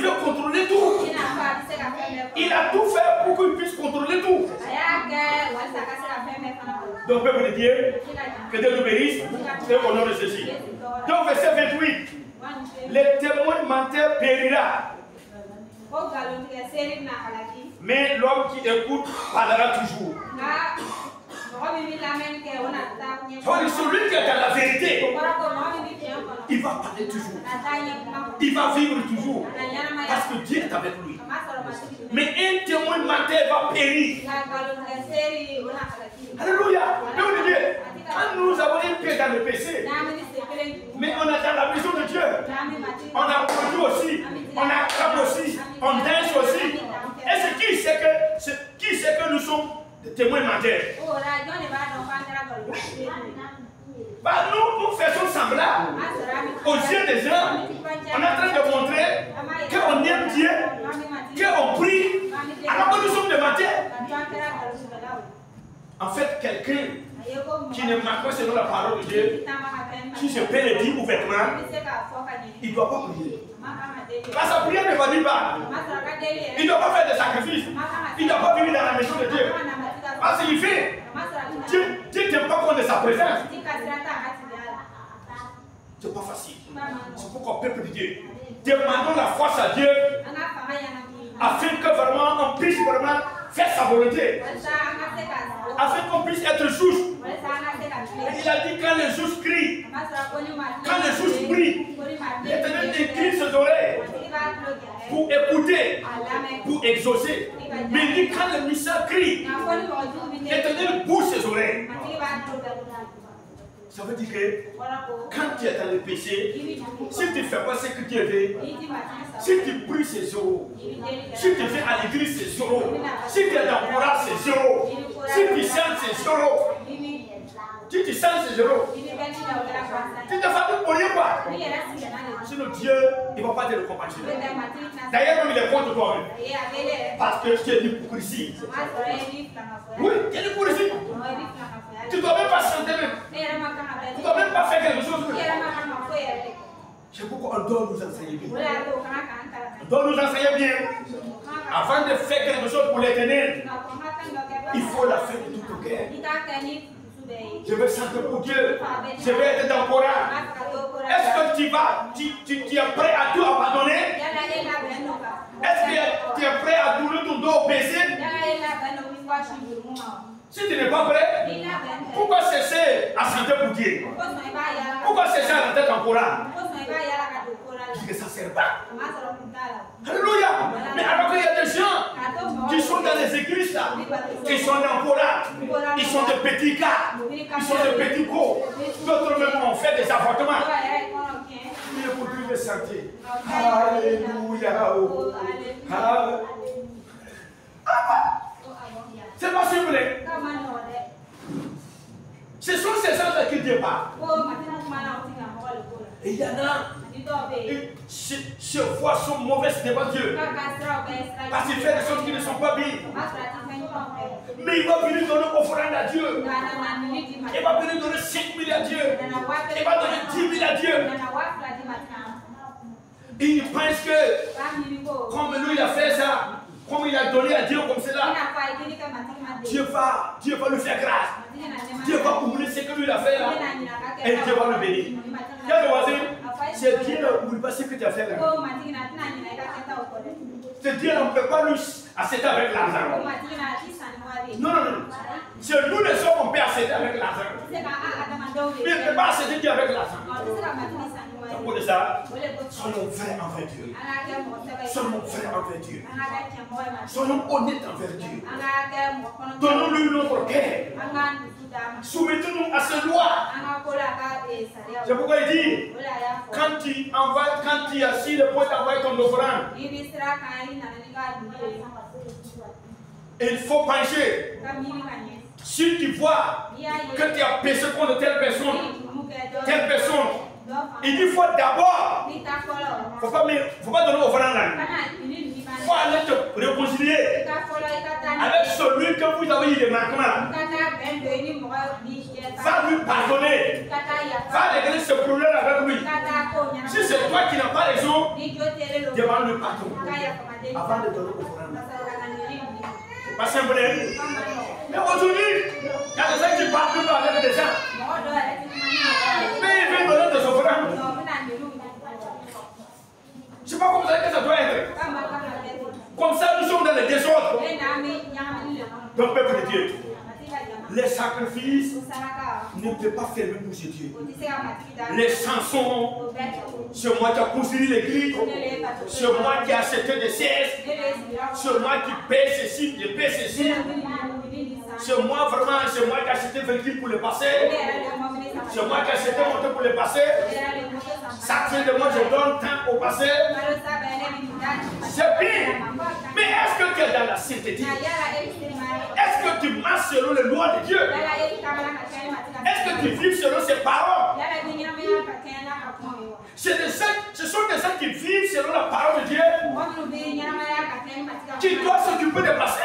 veut contrôler tout. Il a tout fait pour qu'il puisse contrôler tout. Donc, peuple de Dieu, que Dieu nous bénisse, c'est au nom de ceci. Donc, verset 28. Les témoins menteurs périra. Mais l'homme qui écoute parlera toujours. Celui qui est dans la vérité, il va parler toujours. Il va vivre toujours. Parce que Dieu est avec lui. Mais un témoin menteur va périr. Alléluia. Quand nous avons un pied dans le péché, mais on est dans la maison de Dieu, on a produit aussi, on acclame aussi, on danse aussi. Et qui sait que nous sommes des témoins menteurs? Bah, nous faisons semblant aux yeux des gens. On est en train de montrer qu'on aime Dieu, qu'on prie, alors que nous sommes des menteurs. En fait, quelqu'un qui ne marche pas selon la parole de Dieu, si je peux le dire ouvertement, il ne doit pas prier. Parce que sa prière ne va dire pas. Il ne doit pas faire de sacrifices. Il ne doit pas vivre dans la maison de Dieu. Parce qu'il fait. Dieu n'aime pas qu'on ait sa présence. C'est pas facile. C'est pourquoi, peuple de Dieu, demandons la force à Dieu afin que vraiment on puisse vraiment faire sa volonté. Afin qu'on puisse être juste. Il a dit quand les justes crient, quand les justes prient, l'Éternel incline ses oreilles pour écouter, pour exaucer. Mais il dit quand le mystère crie, l'Éternel bouge ses oreilles. Ça veut dire que quand tu es dans le péché, si tu ne fais pas ce que Dieu veut, si tu pries, c'est zéro. Si tu viens à l'église, c'est zéro. Si tu es dans le courage, c'est zéro. Si tu chantes, c'est zéro. Si tu chantes, c'est zéro. Tu te fatigues pour rien, quoi. Sinon, Dieu, il ne va pas te récompenser. D'ailleurs, même il est contre toi. Parce que tu es l'hypocrisie. Oui, tu es l'hypocrisie. Tu ne dois même pas chanter même. Tu ne dois même pas faire quelque chose. C'est pourquoi on doit nous enseigner bien. On doit nous enseigner bien. Avant de faire quelque chose pour l'Éternel, il faut la faire de tout ton cœur. Je vais chanter pour Dieu. Je vais être dans le Coran. Est-ce que tu es prêt à tout abandonner? Est-ce que tu es prêt à tourner ton dos au péché? Si tu n'es pas prêt, pourquoi cesser à chanter pour Dieu? Pourquoi cesser à rentrer dans le Coran? Que ça ne sert pas. Alléluia. Mais alors qu'il y a des gens qui sont dans les églises là, qui sont dans le Coran, ils sont des petits gars, ils sont des petits gros. D'autres même ont fait des avortements. Il est pour plus de santé. Alléluia. C'est pas simple. Ce sont ces gens qui Dieu parle. Et il y en a, ses voix sont mauvaises devant Dieu. Parce qu'il fait des choses qui ne sont pas bien. Mais il va venir donner offrande à Dieu. Il va venir donner 5 000 à Dieu. Il va donner 10 000 à Dieu. Et il pense que, comme lui il a fait ça, comme il a donné à Dieu comme cela, Dieu va lui faire grâce. Dieu va oublier ce que lui a fait là. Et Dieu va le bénir. Il y a des voisins, c'est Dieu n'oublie pas ce que tu as fait là. C'est Dieu ne peut pas nous accepter avec l'argent. Non. C'est nous les hommes, on peut accepter avec l'argent. Mais il ne peut pas accepter Dieu avec l'argent. C'est pour ça, soyons vrais envers Dieu. Soyons vrais envers Dieu. Soyons honnêtes envers Dieu. Donnons-lui notre cœur. Soumettons-nous à ses lois. C'est pourquoi il dit, quand tu as si le point d'envoyer ton offrande, il faut pencher. Si tu vois que tu as péché contre telle personne, Il dit, il faut d'abord, faut pas donner offrande là. Il faut aller te réconcilier avec celui que vous avez eu des manquements là. Va lui pardonner. Va régler ce problème avec lui. Si c'est toi qui n'as pas raison, demande-lui pardon avant de donner offrande. C'est pas simple. Mais aujourd'hui, il y a des gens qui parlent plus avec des gens. Mais il veut donner des offrandes. Je ne sais pas comment ça doit être. Comme ça, nous sommes dans le désordre. Donc, peuple de Dieu, les sacrifices ne peuvent pas fermer pour ce Dieu. Les chansons, c'est moi qui ai construit l'église, c'est moi qui ai acheté des sièges, c'est moi qui paie ceci, je paie ceci. C'est moi vraiment, c'est moi qui ai acheté le véhicule pour le passer. C'est moi qui ai acheté mon moto pour le passer. Ça tient de moi, je donne temps au passé. C'est bien. Mais est-ce que tu es dans la sainteté? Est-ce que tu marches selon les lois de Dieu? Est-ce que tu vis selon ses paroles? Ce sont des gens qui vivent selon la parole de Dieu qui doivent s'occuper des passés.